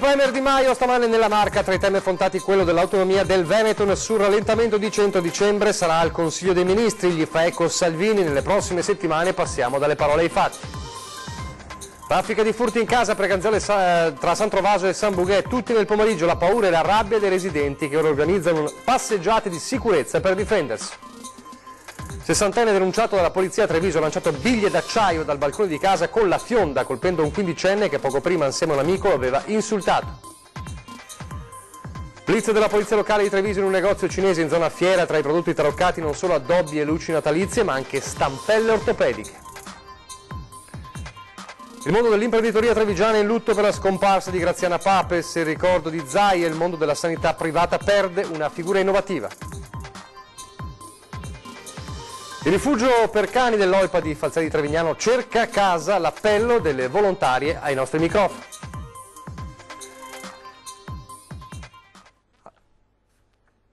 Premier Di Maio stamane nella Marca, tra i temi affrontati quello dell'autonomia del Veneto. Nessun rallentamento di 100 dicembre, sarà al Consiglio dei Ministri, gli fa eco Salvini. Nelle prossime settimane passiamo dalle parole ai fatti. Traffica di furti in casa, Preganziale tra San Trovaso e San Bughet, tutti nel pomeriggio, la paura e la rabbia dei residenti che ora organizzano passeggiate di sicurezza per difendersi. 60enne denunciato dalla polizia a Treviso ha lanciato biglie d'acciaio dal balcone di casa con la fionda, colpendo un 15enne che poco prima insieme a un amico lo aveva insultato. Blitz della polizia locale di Treviso in un negozio cinese in zona fiera, tra i prodotti taroccati non solo addobbi e luci natalizie ma anche stampelle ortopediche. Il mondo dell'imprenditoria trevigiana è in lutto per la scomparsa di Graziana Papes, il ricordo di Zai e il mondo della sanità privata perde una figura innovativa. Il rifugio per cani dell'OIPA di Falzari di Trevignano cerca casa, l'appello delle volontarie ai nostri microfoni.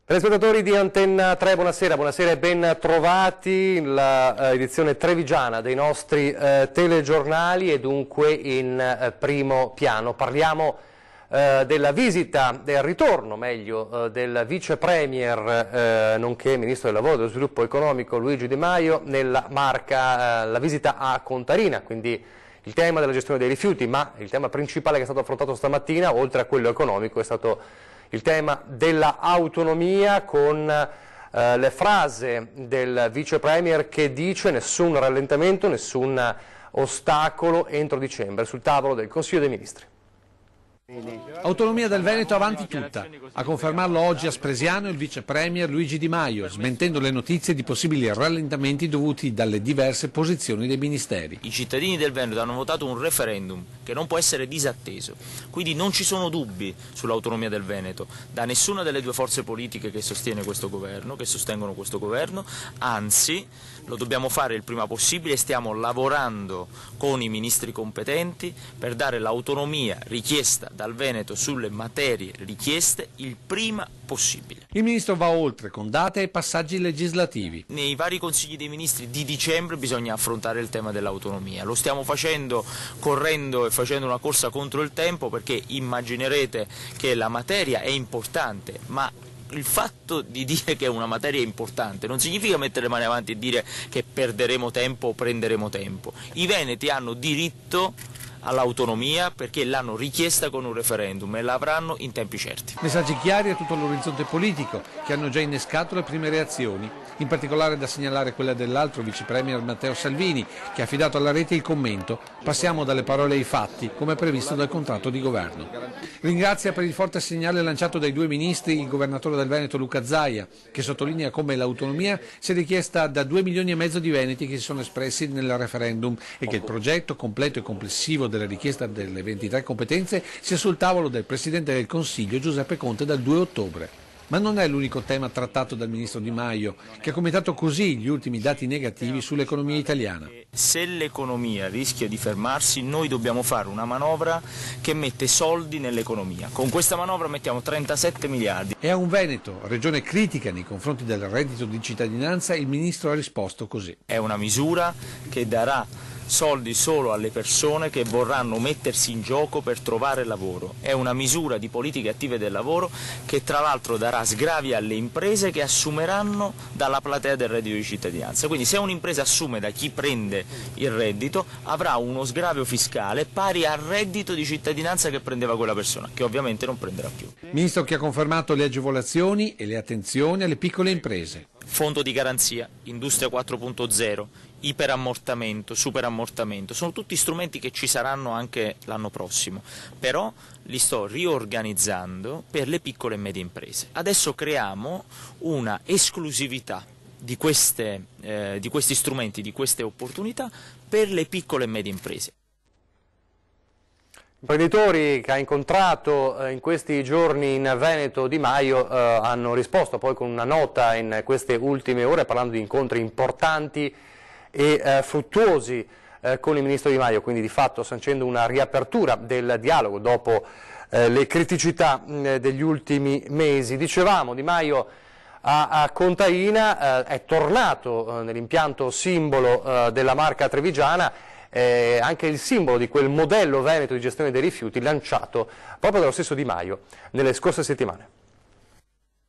Telespettatori di Antenna 3, buonasera e ben trovati nella edizione trevigiana dei nostri telegiornali e dunque in primo piano. Parliamo della visita, del ritorno meglio, del vice premier nonché ministro del lavoro e dello sviluppo economico Luigi Di Maio nella Marca, la visita a Contarina, quindi il tema della gestione dei rifiuti, ma il tema principale che è stato affrontato stamattina, oltre a quello economico, è stato il tema dell'autonomia, con le frasi del vice premier che dice nessun rallentamento, nessun ostacolo entro dicembre sul tavolo del Consiglio dei Ministri. Autonomia del Veneto avanti tutta. A confermarlo oggi a Spresiano il vice premier Luigi Di Maio, smentendo le notizie di possibili rallentamenti dovuti dalle diverse posizioni dei ministeri. I cittadini del Veneto hanno votato un referendum che non può essere disatteso, quindi non ci sono dubbi sull'autonomia del Veneto da nessuna delle due forze politiche che sostiene questo governo, che sostengono questo governo, anzi lo dobbiamo fare il prima possibile e stiamo lavorando con i ministri competenti per dare l'autonomia richiesta dal Veneto sulle materie richieste il prima possibile. Il ministro va oltre con date e passaggi legislativi. Nei vari consigli dei ministri di dicembre bisogna affrontare il tema dell'autonomia. Lo stiamo facendo correndo e facendo una corsa contro il tempo, perché immaginerete che la materia è importante, ma il fatto di dire che una materia è importante non significa mettere le mani avanti e dire che perderemo tempo o prenderemo tempo. I veneti hanno diritto all'autonomia perché l'hanno richiesta con un referendum e l'avranno in tempi certi. Messaggi chiari a tutto l'orizzonte politico che hanno già innescato le prime reazioni, in particolare da segnalare quella dell'altro vice premier Matteo Salvini che ha affidato alla rete il commento "passiamo dalle parole ai fatti" come previsto dal contratto di governo. Ringrazia per il forte segnale lanciato dai due ministri il governatore del Veneto Luca Zaia, che sottolinea come l'autonomia sia richiesta da 2,5 milioni di veneti che si sono espressi nel referendum e che il progetto completo e complessivo della richiesta delle 23 competenze sia sul tavolo del Presidente del Consiglio Giuseppe Conte dal 2 ottobre. Ma non è l'unico tema trattato dal ministro Di Maio, che ha commentato così gli ultimi dati negativi sull'economia italiana. Se l'economia rischia di fermarsi, noi dobbiamo fare una manovra che mette soldi nell'economia. Con questa manovra mettiamo 37 miliardi. E a un Veneto, regione critica nei confronti del reddito di cittadinanza, il ministro ha risposto così. È una misura che darà soldi solo alle persone che vorranno mettersi in gioco per trovare lavoro. È una misura di politiche attive del lavoro che tra l'altro darà sgravi alle imprese che assumeranno dalla platea del reddito di cittadinanza. Quindi se un'impresa assume da chi prende il reddito avrà uno sgravio fiscale pari al reddito di cittadinanza che prendeva quella persona, che ovviamente non prenderà più. Ministro che ha confermato le agevolazioni e le attenzioni alle piccole imprese. Fondo di garanzia, Industria 4.0, iperammortamento, superammortamento, sono tutti strumenti che ci saranno anche l'anno prossimo, però li sto riorganizzando per le piccole e medie imprese. Adesso creiamo una esclusività di questi strumenti, di queste opportunità per le piccole e medie imprese. Imprenditori che ha incontrato in questi giorni in Veneto Di Maio hanno risposto poi con una nota in queste ultime ore, parlando di incontri importanti e fruttuosi con il ministro Di Maio, quindi di fatto sancendo una riapertura del dialogo dopo le criticità degli ultimi mesi. Dicevamo, Di Maio a Contarina è tornato nell'impianto simbolo della Marca trevigiana anche il simbolo di quel modello veneto di gestione dei rifiuti lanciato proprio dallo stesso Di Maio nelle scorse settimane.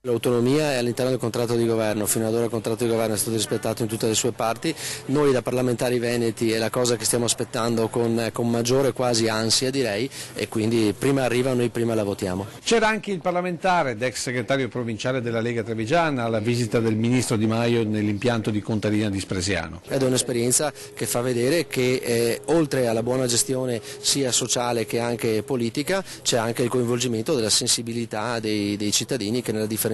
L'autonomia è all'interno del contratto di governo, fino ad ora il contratto di governo è stato rispettato in tutte le sue parti. Noi da parlamentari veneti è la cosa che stiamo aspettando con maggiore quasi ansia, direi, e quindi prima arriva, noi prima la votiamo. C'era anche il parlamentare ed ex segretario provinciale della Lega Trevigiana alla visita del ministro Di Maio nell'impianto di Contarina di Spresiano. Ed è un'esperienza che fa vedere che oltre alla buona gestione sia sociale che anche politica c'è anche il coinvolgimento della sensibilità dei cittadini che nella differenziazione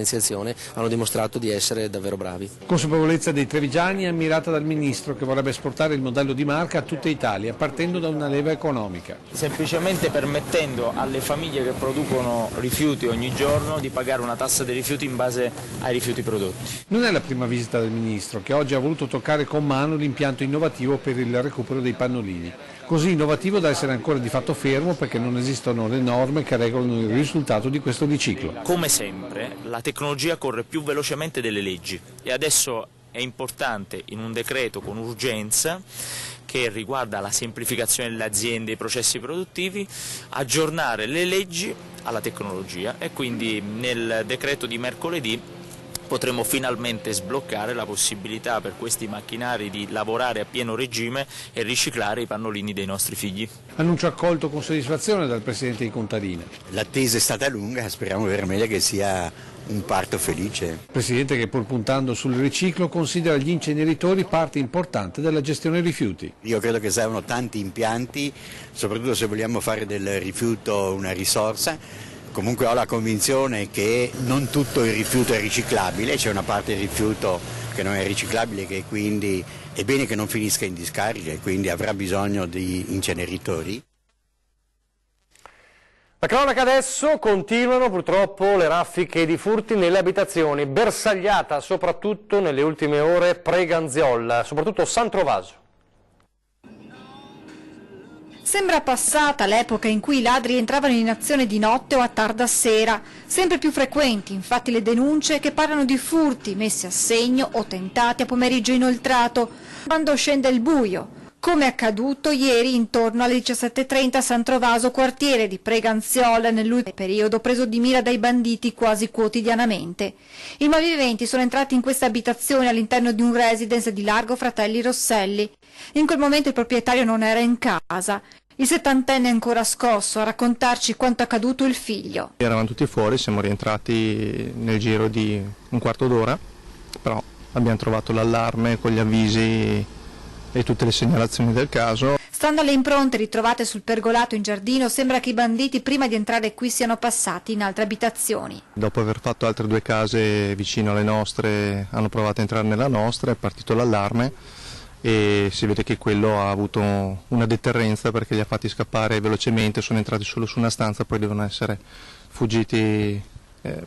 hanno dimostrato di essere davvero bravi. Consapevolezza dei trevigiani ammirata dal ministro che vorrebbe esportare il modello di marca a tutta Italia partendo da una leva economica. Semplicemente permettendo alle famiglie che producono rifiuti ogni giorno di pagare una tassa dei rifiuti in base ai rifiuti prodotti. Non è la prima visita del ministro che oggi ha voluto toccare con mano l'impianto innovativo per il recupero dei pannolini. Così innovativo da essere ancora di fatto fermo perché non esistono le norme che regolano il risultato di questo riciclo. Come sempre la tecnologia corre più velocemente delle leggi e adesso è importante in un decreto con urgenza che riguarda la semplificazione delle aziende e i processi produttivi, aggiornare le leggi alla tecnologia e quindi nel decreto di mercoledì potremo finalmente sbloccare la possibilità per questi macchinari di lavorare a pieno regime e riciclare i pannolini dei nostri figli. Annuncio accolto con soddisfazione dal Presidente di Contarina. L'attesa è stata lunga, speriamo veramente che sia un parto felice. Presidente che pur puntando sul riciclo considera gli inceneritori parte importante della gestione dei rifiuti. Io credo che servono tanti impianti, soprattutto se vogliamo fare del rifiuto una risorsa. Comunque ho la convinzione che non tutto il rifiuto è riciclabile, c'è una parte del rifiuto che non è riciclabile che quindi è bene che non finisca in discarica e quindi avrà bisogno di inceneritori. La cronaca adesso, continuano purtroppo le raffiche di furti nelle abitazioni, bersagliata soprattutto nelle ultime ore Preganziola, soprattutto San Trovaso. Sembra passata l'epoca in cui i ladri entravano in azione di notte o a tarda sera. Sempre più frequenti, infatti, le denunce che parlano di furti messi a segno o tentati a pomeriggio inoltrato, quando scende il buio, come accaduto ieri intorno alle 17:30 a San Trovaso, quartiere di Preganziola, nell'ultimo periodo preso di mira dai banditi quasi quotidianamente. I malviventi sono entrati in questa abitazione all'interno di un residence di Largo Fratelli Rosselli. In quel momento il proprietario non era in casa. Il settantenne è ancora scosso a raccontarci quanto accaduto il figlio. Eravamo tutti fuori, siamo rientrati nel giro di un quarto d'ora, però abbiamo trovato l'allarme con gli avvisi e tutte le segnalazioni del caso. Stando alle impronte ritrovate sul pergolato in giardino, sembra che i banditi prima di entrare qui siano passati in altre abitazioni. Dopo aver fatto altre due case vicino alle nostre, hanno provato a entrare nella nostra, è partito l'allarme e si vede che quello ha avuto una deterrenza perché li ha fatti scappare velocemente, sono entrati solo su una stanza, poi devono essere fuggiti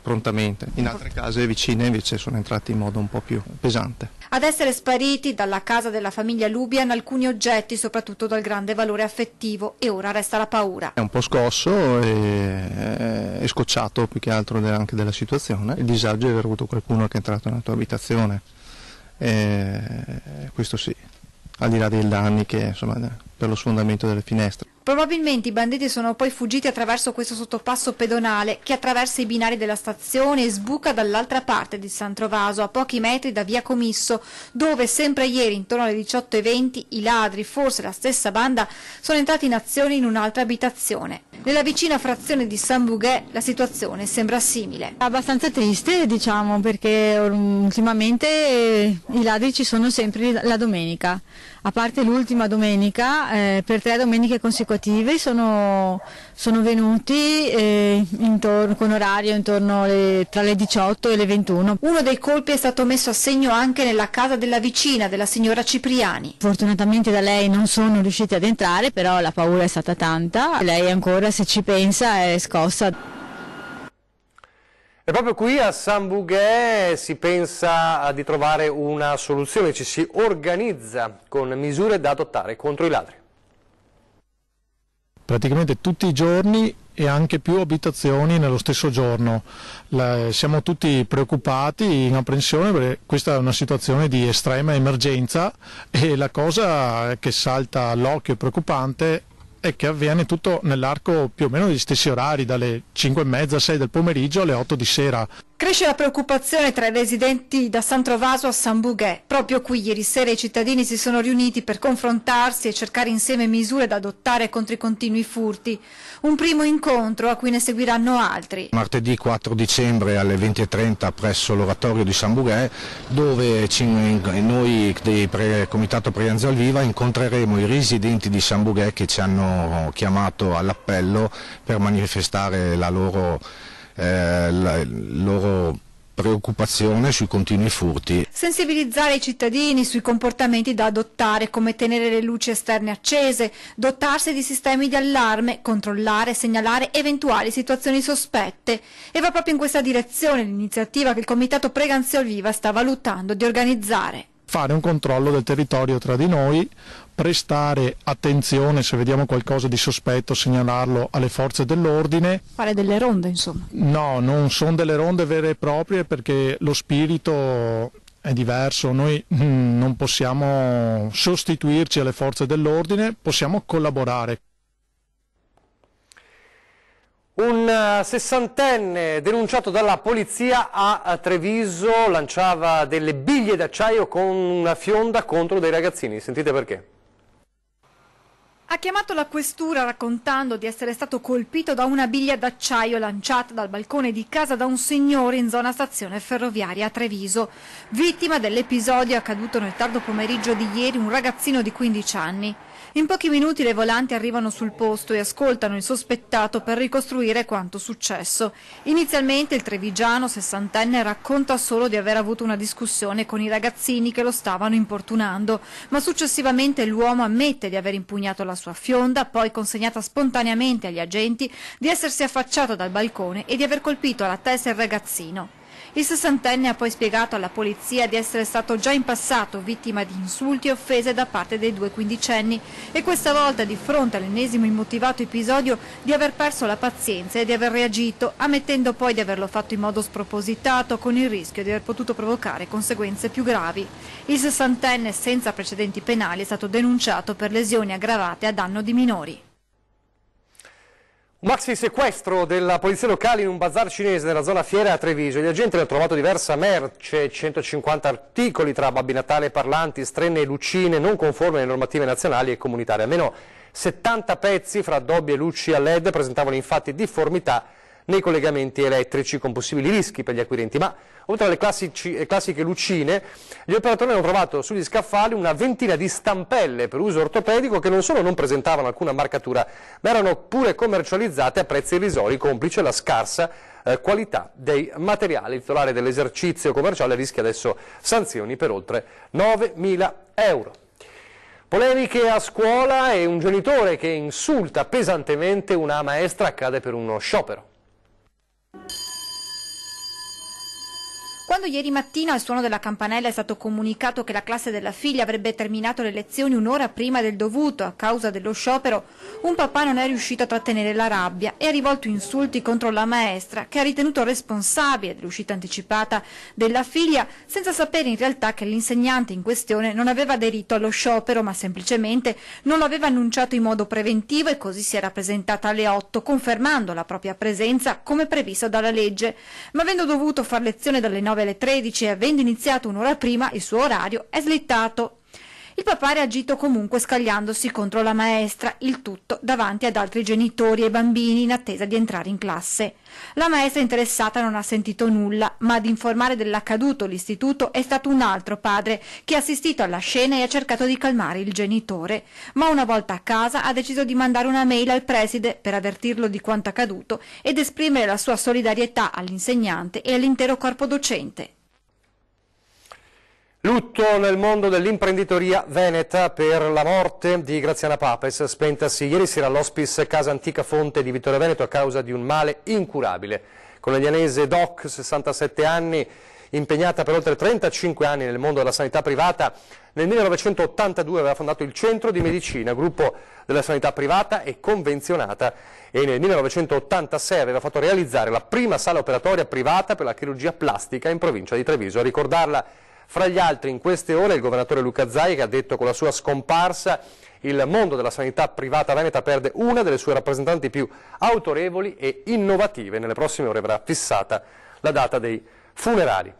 prontamente. In altre case vicine invece sono entrati in modo un po' più pesante. Ad essere spariti dalla casa della famiglia Lubian alcuni oggetti, soprattutto dal grande valore affettivo, e ora resta la paura. È un po' scosso e scocciato più che altro anche della situazione. Il disagio è aver avuto qualcuno che è entrato nella tua abitazione, questo sì, al di là dei danni che insomma per lo sfondamento delle finestre. Probabilmente i banditi sono poi fuggiti attraverso questo sottopasso pedonale che attraversa i binari della stazione e sbuca dall'altra parte di San Trovaso, a pochi metri da via Comisso, dove sempre ieri intorno alle 18:20 i ladri, forse la stessa banda, sono entrati in azione in un'altra abitazione. Nella vicina frazione di San Bugè la situazione sembra simile. Abbastanza triste, diciamo, perché ultimamente i ladri ci sono sempre la domenica. A parte l'ultima domenica, per 3 domeniche consecutive sono venuti con orario intorno tra le 18 e le 21. Uno dei colpi è stato messo a segno anche nella casa della vicina, della signora Cipriani. Fortunatamente da lei non sono riusciti ad entrare, però la paura è stata tanta. Lei ancora, se ci pensa, è scossa. E proprio qui a San Bugè si pensa di trovare una soluzione, ci si organizza con misure da adottare contro i ladri. praticamente tutti i giorni e anche più abitazioni nello stesso giorno. Siamo tutti preoccupati, in apprensione, perché questa è una situazione di estrema emergenza e la cosa che salta all'occhio preoccupante è che avviene tutto nell'arco più o meno degli stessi orari, dalle 5:30, 6 del pomeriggio alle 8 di sera. Cresce la preoccupazione tra i residenti da San Trovaso a San Bugè. Proprio qui ieri sera i cittadini si sono riuniti per confrontarsi e cercare insieme misure da adottare contro i continui furti. Un primo incontro a cui ne seguiranno altri. Martedì 4 dicembre alle 20:30 presso l'oratorio di San Bugè, dove noi del Comitato Preanza al Viva incontreremo i residenti di San Bugè che ci hanno chiamato all'appello per manifestare la loro preoccupazione sui continui furti. Sensibilizzare i cittadini sui comportamenti da adottare, come tenere le luci esterne accese, dotarsi di sistemi di allarme, controllare e segnalare eventuali situazioni sospette. E va proprio in questa direzione l'iniziativa che il Comitato Preganzio al Viva sta valutando di organizzare. Fare un controllo del territorio tra di noi, prestare attenzione se vediamo qualcosa di sospetto, segnalarlo alle forze dell'ordine. Fare delle ronde, insomma. No, non sono delle ronde vere e proprie, perché lo spirito è diverso. Noi non possiamo sostituirci alle forze dell'ordine, possiamo collaborare. Un sessantenne denunciato dalla polizia a Treviso lanciava delle biglie d'acciaio con una fionda contro dei ragazzini. Sentite perché. Ha chiamato la questura raccontando di essere stato colpito da una biglia d'acciaio lanciata dal balcone di casa da un signore in zona stazione ferroviaria a Treviso. Vittima dell'episodio accaduto nel tardo pomeriggio di ieri un ragazzino di 15 anni. In pochi minuti le volanti arrivano sul posto e ascoltano il sospettato per ricostruire quanto successo. Inizialmente il trevigiano sessantenne racconta solo di aver avuto una discussione con i ragazzini che lo stavano importunando, ma successivamente l'uomo ammette di aver impugnato la sua fionda, poi consegnata spontaneamente agli agenti, di essersi affacciato dal balcone e di aver colpito alla testa il ragazzino. Il sessantenne ha poi spiegato alla polizia di essere stato già in passato vittima di insulti e offese da parte dei due quindicenni e questa volta, di fronte all'ennesimo immotivato episodio, di aver perso la pazienza e di aver reagito, ammettendo poi di averlo fatto in modo spropositato, con il rischio di aver potuto provocare conseguenze più gravi. Il sessantenne, senza precedenti penali, è stato denunciato per lesioni aggravate a danno di minori. Un maxi sequestro della polizia locale in un bazar cinese nella zona fiera a Treviso. Gli agenti hanno trovato diversa merce, 150 articoli tra Babbi Natale, parlanti, strenne e lucine non conformi alle normative nazionali e comunitarie. Almeno 70 pezzi fra addobbi e luci a LED presentavano infatti difformità nei collegamenti elettrici con possibili rischi per gli acquirenti. Ma oltre alle classiche lucine, gli operatori hanno trovato sugli scaffali una ventina di stampelle per uso ortopedico che non solo non presentavano alcuna marcatura, ma erano pure commercializzate a prezzi irrisori, complice la scarsa qualità dei materiali. Il titolare dell'esercizio commerciale rischia adesso sanzioni per oltre 9.000 euro. Polemiche a scuola e un genitore che insulta pesantemente una maestra accade per uno sciopero. Quando ieri mattina al suono della campanella è stato comunicato che la classe della figlia avrebbe terminato le lezioni un'ora prima del dovuto a causa dello sciopero, un papà non è riuscito a trattenere la rabbia e ha rivolto insulti contro la maestra, che ha ritenuto responsabile dell'uscita anticipata della figlia, senza sapere in realtà che l'insegnante in questione non aveva aderito allo sciopero, ma semplicemente non lo aveva annunciato in modo preventivo e così si era presentata alle 8, confermando la propria presenza come previsto dalla legge. Ma avendo dovuto far lezione dalle 9 alle 13 e avendo iniziato un'ora prima, il suo orario è slittato. Il papà ha reagito comunque scagliandosi contro la maestra, il tutto davanti ad altri genitori e bambini in attesa di entrare in classe. La maestra interessata non ha sentito nulla, ma ad informare dell'accaduto l'istituto è stato un altro padre che ha assistito alla scena e ha cercato di calmare il genitore. Ma una volta a casa ha deciso di mandare una mail al preside per avvertirlo di quanto accaduto ed esprimere la sua solidarietà all'insegnante e all'intero corpo docente. Lutto nel mondo dell'imprenditoria veneta per la morte di Graziana Papes, spentasi ieri sera all'hospice Casa Antica Fonte di Vittorio Veneto a causa di un male incurabile. Con l'elianese Doc, 67 anni, impegnata per oltre 35 anni nel mondo della sanità privata, nel 1982 aveva fondato il Centro di Medicina, gruppo della sanità privata e convenzionata, e nel 1986 aveva fatto realizzare la prima sala operatoria privata per la chirurgia plastica in provincia di Treviso. A ricordarla fra gli altri in queste ore il governatore Luca Zaia, che ha detto con la sua scomparsa il mondo della sanità privata veneta perde una delle sue rappresentanti più autorevoli e innovative. Nelle prossime ore verrà fissata la data dei funerali.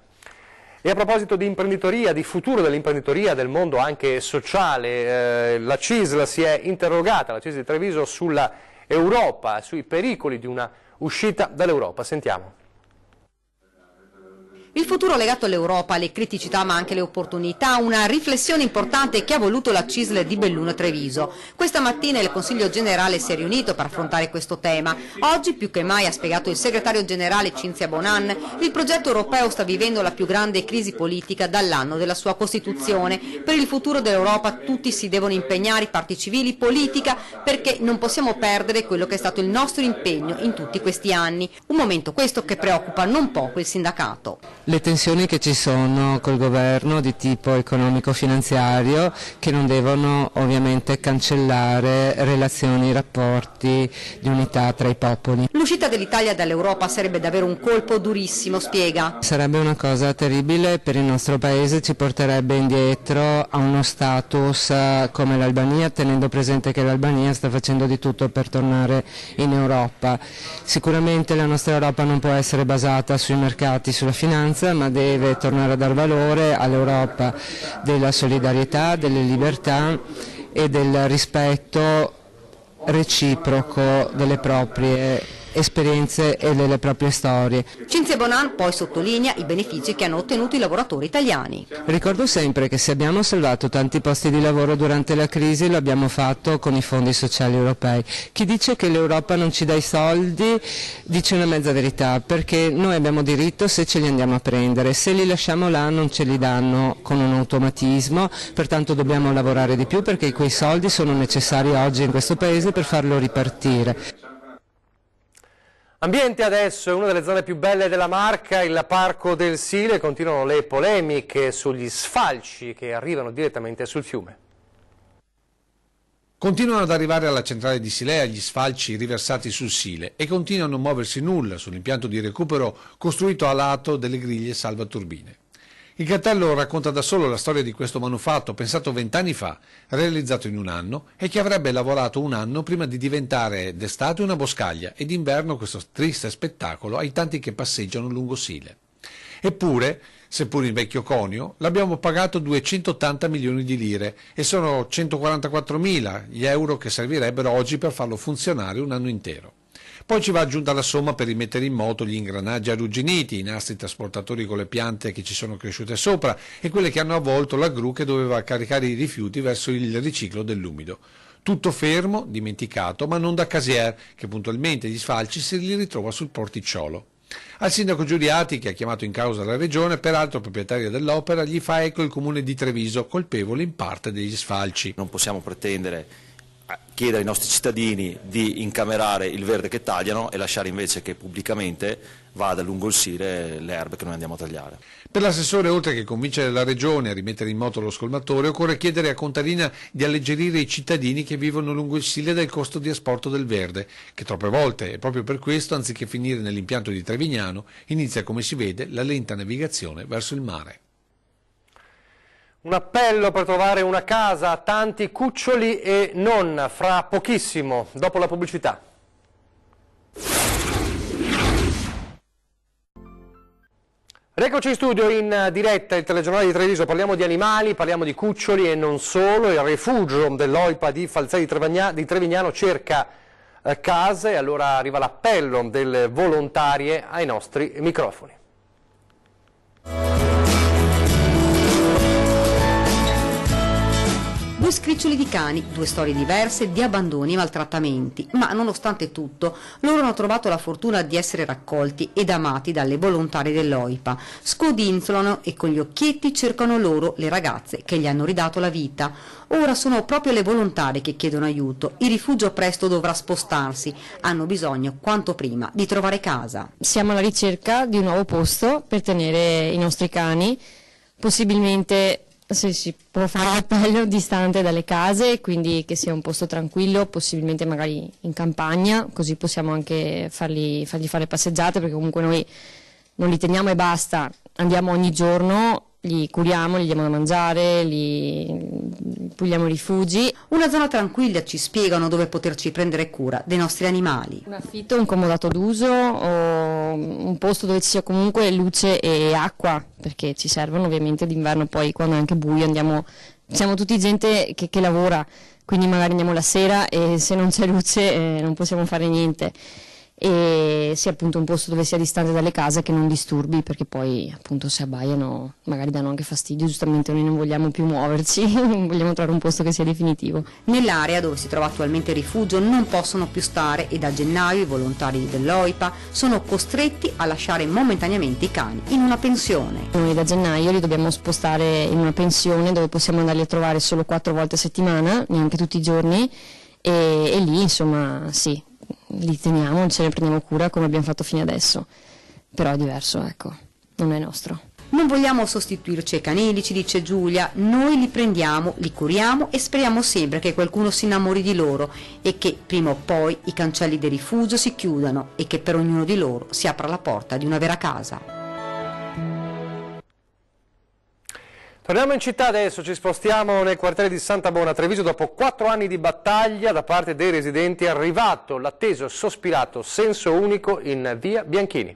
E a proposito di imprenditoria, di futuro dell'imprenditoria, del mondo anche sociale, la CISL si è interrogata, la CISL di Treviso, sulla Europa, sui pericoli di una uscita dall'Europa. Sentiamo. Il futuro legato all'Europa, le criticità ma anche le opportunità, una riflessione importante che ha voluto la CISL di Belluno Treviso. Questa mattina il Consiglio Generale si è riunito per affrontare questo tema. Oggi più che mai, ha spiegato il segretario generale Cinzia Bonan, il progetto europeo sta vivendo la più grande crisi politica dall'anno della sua Costituzione. Per il futuro dell'Europa tutti si devono impegnare, parti civili, politica, perché non possiamo perdere quello che è stato il nostro impegno in tutti questi anni. Un momento questo che preoccupa non poco il sindacato. Le tensioni che ci sono col governo di tipo economico-finanziario, che non devono ovviamente cancellare relazioni, rapporti di unità tra i popoli. L'uscita dell'Italia dall'Europa sarebbe davvero un colpo durissimo, spiega. Sarebbe una cosa terribile per il nostro paese, ci porterebbe indietro a uno status come l'Albania, tenendo presente che l'Albania sta facendo di tutto per tornare in Europa. Sicuramente la nostra Europa non può essere basata sui mercati, sulla finanza, ma deve tornare a dar valore all'Europa della solidarietà, delle libertà e del rispetto reciproco delle proprie esperienze e delle proprie storie. Cinzia Bonan poi sottolinea i benefici che hanno ottenuto i lavoratori italiani. Ricordo sempre che se abbiamo salvato tanti posti di lavoro durante la crisi lo abbiamo fatto con i fondi sociali europei. Chi dice che l'Europa non ci dà i soldi dice una mezza verità, perché noi abbiamo diritto se ce li andiamo a prendere, se li lasciamo là non ce li danno con un automatismo, pertanto dobbiamo lavorare di più perché quei soldi sono necessari oggi in questo paese per farlo ripartire. Ambiente adesso è una delle zone più belle della Marca, il Parco del Sile. Continuano le polemiche sugli sfalci che arrivano direttamente sul fiume. Continuano ad arrivare alla centrale di Silea gli sfalci riversati sul Sile e continua a non muoversi nulla sull'impianto di recupero costruito a lato delle griglie salvaturbine. Il cartello racconta da solo la storia di questo manufatto, pensato 20 anni fa, realizzato in un anno e che avrebbe lavorato un anno prima di diventare d'estate una boscaglia e d'inverno questo triste spettacolo ai tanti che passeggiano lungo Sile. Eppure, seppur in vecchio conio, l'abbiamo pagato 280 milioni di lire e sono 144.000 gli euro che servirebbero oggi per farlo funzionare un anno intero. Poi ci va aggiunta la somma per rimettere in moto gli ingranaggi arrugginiti, i nastri trasportatori con le piante che ci sono cresciute sopra e quelle che hanno avvolto la gru che doveva caricare i rifiuti verso il riciclo dell'umido. Tutto fermo, dimenticato, ma non da Casier, che puntualmente gli sfalci se li ritrova sul porticciolo. Al sindaco Giuliati, che ha chiamato in causa la regione, peraltro proprietaria dell'opera, gli fa eco il comune di Treviso, colpevole in parte degli sfalci. Non possiamo pretendere chiedere ai nostri cittadini di incamerare il verde che tagliano e lasciare invece che pubblicamente vada lungo il Sile le erbe che noi andiamo a tagliare. Per l'assessore, oltre che convincere la regione a rimettere in moto lo scolmatore, occorre chiedere a Contadina di alleggerire i cittadini che vivono lungo il Sile del costo di asporto del verde, che troppe volte, e proprio per questo, anziché finire nell'impianto di Trevignano, inizia, come si vede, la lenta navigazione verso il mare. Un appello per trovare una casa a tanti cuccioli e non, fra pochissimo, dopo la pubblicità. Eccoci in studio in diretta, il telegiornale di Treviso, parliamo di animali, parliamo di cuccioli e non solo. Il rifugio dell'OIPA di Falzai di Trevignano cerca case, allora arriva l'appello delle volontarie ai nostri microfoni. Due scriccioli di cani, due storie diverse di abbandoni e maltrattamenti, ma nonostante tutto loro hanno trovato la fortuna di essere raccolti ed amati dalle volontarie dell'OIPA. Scodinzolano e con gli occhietti cercano loro le ragazze che gli hanno ridato la vita. Ora sono proprio le volontarie che chiedono aiuto. Il rifugio presto dovrà spostarsi, hanno bisogno quanto prima di trovare casa. Siamo alla ricerca di un nuovo posto per tenere i nostri cani, possibilmente, se si può fare appello, distante dalle case, quindi che sia un posto tranquillo, possibilmente magari in campagna, così possiamo anche fargli fare passeggiate, perché comunque noi non li teniamo e basta, andiamo ogni giorno, li curiamo, li diamo da mangiare, li puliamo i rifugi. Una zona tranquilla, ci spiegano, dove poterci prendere cura dei nostri animali. Un affitto, un comodato d'uso o un posto dove ci sia comunque luce e acqua, perché ci servono ovviamente d'inverno, poi quando è anche buio siamo tutti gente che lavora, quindi magari andiamo la sera e se non c'è luce non possiamo fare niente. E sia appunto un posto dove sia distante dalle case, che non disturbi, perché poi appunto se abbaiano magari danno anche fastidio, giustamente noi non vogliamo più muoverci, vogliamo trovare un posto che sia definitivo. Nell'area dove si trova attualmente il rifugio non possono più stare e da gennaio i volontari dell'OIPA sono costretti a lasciare momentaneamente i cani in una pensione. Noi da gennaio li dobbiamo spostare in una pensione dove possiamo andarli a trovare solo 4 volte a settimana, neanche tutti i giorni, e lì insomma sì, li teniamo, ce ne prendiamo cura come abbiamo fatto fino adesso, però è diverso, ecco, non è nostro. Non vogliamo sostituirci ai canili, ci dice Giulia, noi li prendiamo, li curiamo e speriamo sempre che qualcuno si innamori di loro e che prima o poi i cancelli del rifugio si chiudano e che per ognuno di loro si apra la porta di una vera casa. Torniamo in città adesso, ci spostiamo nel quartiere di Santa Bona, Treviso. Dopo 4 anni di battaglia da parte dei residenti è arrivato l'atteso e sospirato senso unico in via Bianchini.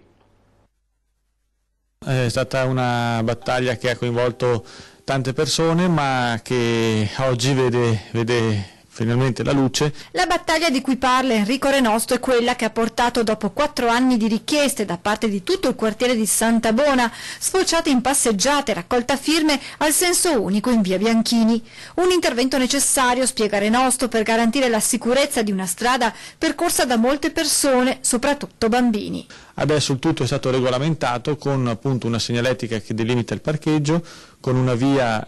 È stata una battaglia che ha coinvolto tante persone, ma che oggi vede finalmente la luce. La battaglia di cui parla Enrico Renosto è quella che ha portato, dopo 4 anni di richieste da parte di tutto il quartiere di Santa Bona, sfociate in passeggiate, raccolta firme, al senso unico in via Bianchini. Un intervento necessario, spiega Renosto, per garantire la sicurezza di una strada percorsa da molte persone, soprattutto bambini. Adesso il tutto è stato regolamentato con appunto una segnaletica che delimita il parcheggio, con una via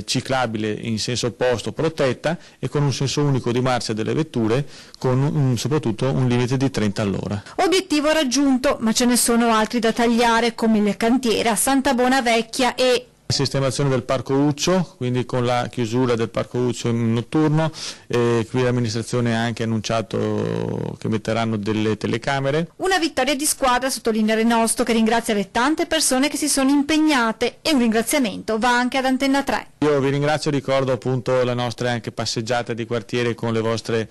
ciclabile in senso opposto protetta e con un senso unico di marcia delle vetture, con soprattutto un limite di 30 all'ora. Obiettivo raggiunto, ma ce ne sono altri da tagliare, come il cantiere a Santa Bona Vecchia e Sistemazione del Parco Uccio, quindi con la chiusura del Parco Uccio in notturno, qui l'amministrazione ha anche annunciato che metteranno delle telecamere. Una vittoria di squadra, sottolinea Renosto, che ringrazia le tante persone che si sono impegnate, e un ringraziamento va anche ad Antenna 3. Io vi ringrazio, ricordo appunto la nostra anche passeggiata di quartiere con le vostre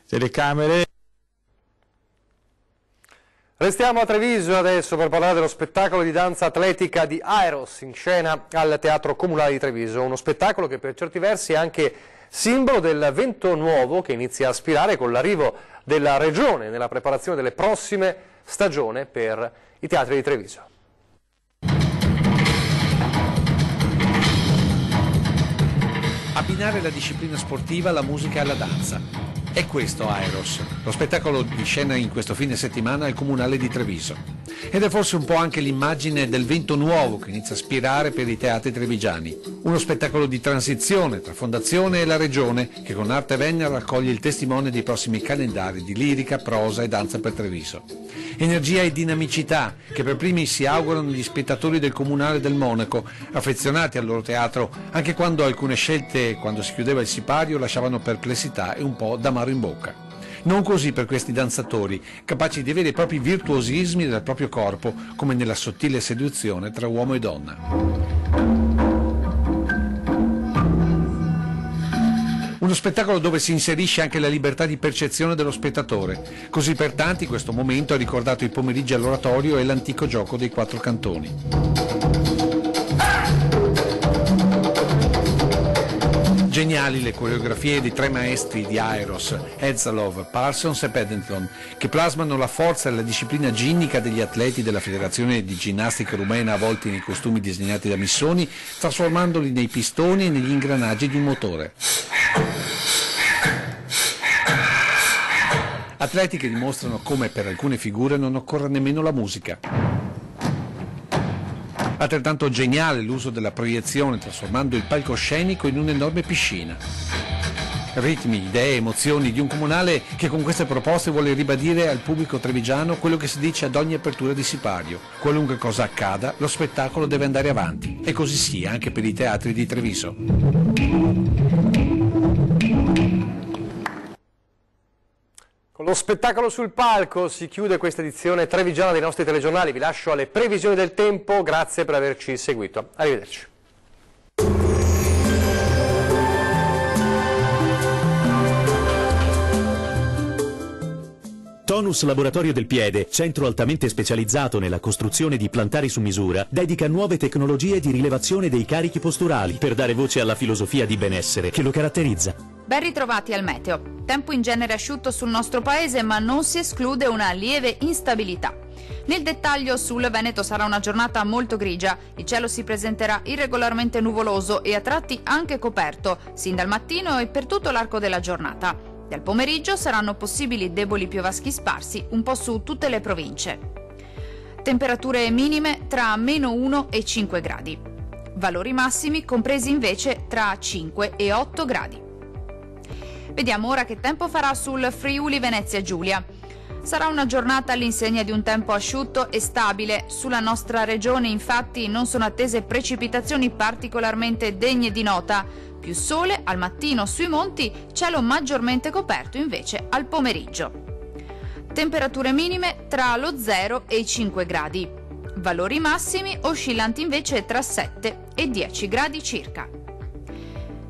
telecamere. Restiamo a Treviso adesso per parlare dello spettacolo di danza atletica di Aeros in scena al Teatro Comunale di Treviso, uno spettacolo che per certi versi è anche simbolo del vento nuovo che inizia a spirare con l'arrivo della Regione nella preparazione delle prossime stagioni per i teatri di Treviso. Abbinare la disciplina sportiva alla musica e alla danza. È questo Aeros, lo spettacolo di scena in questo fine settimana al Comunale di Treviso. Ed è forse un po' anche l'immagine del vento nuovo che inizia a spirare per i teatri trevigiani. Uno spettacolo di transizione tra Fondazione e la Regione che con arte vegna raccoglie il testimone dei prossimi calendari di lirica, prosa e danza per Treviso. Energia e dinamicità che per primi si augurano gli spettatori del Comunale del Monaco, affezionati al loro teatro, anche quando alcune scelte, quando si chiudeva il sipario, lasciavano perplessità e un po' d'amaro in bocca. Non così per questi danzatori, capaci di avere i propri virtuosismi del proprio corpo, come nella sottile seduzione tra uomo e donna. Uno spettacolo dove si inserisce anche la libertà di percezione dello spettatore. Così per tanti questo momento ha ricordato i pomeriggi all'oratorio e l'antico gioco dei 4 cantoni. Geniali le coreografie di 3 maestri di Aeros, Edzalov, Parsons e Paddington, che plasmano la forza e la disciplina ginnica degli atleti della Federazione di Ginnastica Rumena avvolti nei costumi disegnati da Missoni, trasformandoli nei pistoni e negli ingranaggi di un motore. Atleti che dimostrano come per alcune figure non occorre nemmeno la musica. Altrettanto geniale l'uso della proiezione, trasformando il palcoscenico in un'enorme piscina. Ritmi, idee, emozioni di un comunale che con queste proposte vuole ribadire al pubblico trevigiano quello che si dice ad ogni apertura di sipario. Qualunque cosa accada, lo spettacolo deve andare avanti. E così sia anche per i teatri di Treviso. Con lo spettacolo sul palco si chiude questa edizione trevigiana dei nostri telegiornali. Vi lascio alle previsioni del tempo, grazie per averci seguito. Arrivederci. Tonus Laboratorio del Piede, centro altamente specializzato nella costruzione di plantari su misura, dedica nuove tecnologie di rilevazione dei carichi posturali per dare voce alla filosofia di benessere che lo caratterizza. Ben ritrovati al meteo. Tempo in genere asciutto sul nostro paese, ma non si esclude una lieve instabilità. Nel dettaglio, sul Veneto sarà una giornata molto grigia. Il cielo si presenterà irregolarmente nuvoloso e a tratti anche coperto, sin dal mattino e per tutto l'arco della giornata. Dal pomeriggio saranno possibili deboli piovaschi sparsi un po' su tutte le province. Temperature minime tra -1 e 5 gradi. Valori massimi compresi invece tra 5 e 8 gradi. Vediamo ora che tempo farà sul Friuli Venezia Giulia. Sarà una giornata all'insegna di un tempo asciutto e stabile. Sulla nostra regione infatti non sono attese precipitazioni particolarmente degne di nota. Più sole al mattino sui monti, cielo maggiormente coperto invece al pomeriggio. Temperature minime tra lo 0 e i 5 gradi. Valori massimi oscillanti invece tra 7 e 10 gradi circa.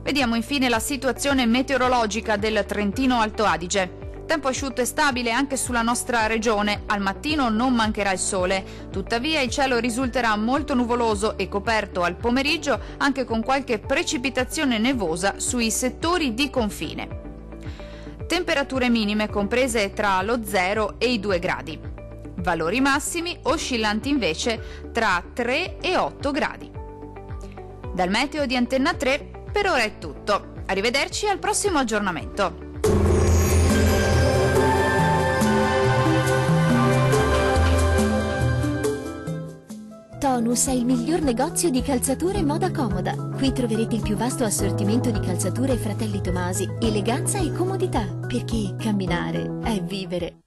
Vediamo infine la situazione meteorologica del Trentino Alto Adige. Tempo asciutto e stabile anche sulla nostra regione, al mattino non mancherà il sole, tuttavia il cielo risulterà molto nuvoloso e coperto al pomeriggio anche con qualche precipitazione nevosa sui settori di confine. Temperature minime comprese tra lo 0 e i 2 gradi. Valori massimi oscillanti invece tra 3 e 8 gradi. Dal meteo di Antenna 3 per ora è tutto. Arrivederci al prossimo aggiornamento. Tonus è il miglior negozio di calzature e moda comoda. Qui troverete il più vasto assortimento di calzature Fratelli Tomasi, eleganza e comodità, perché camminare è vivere.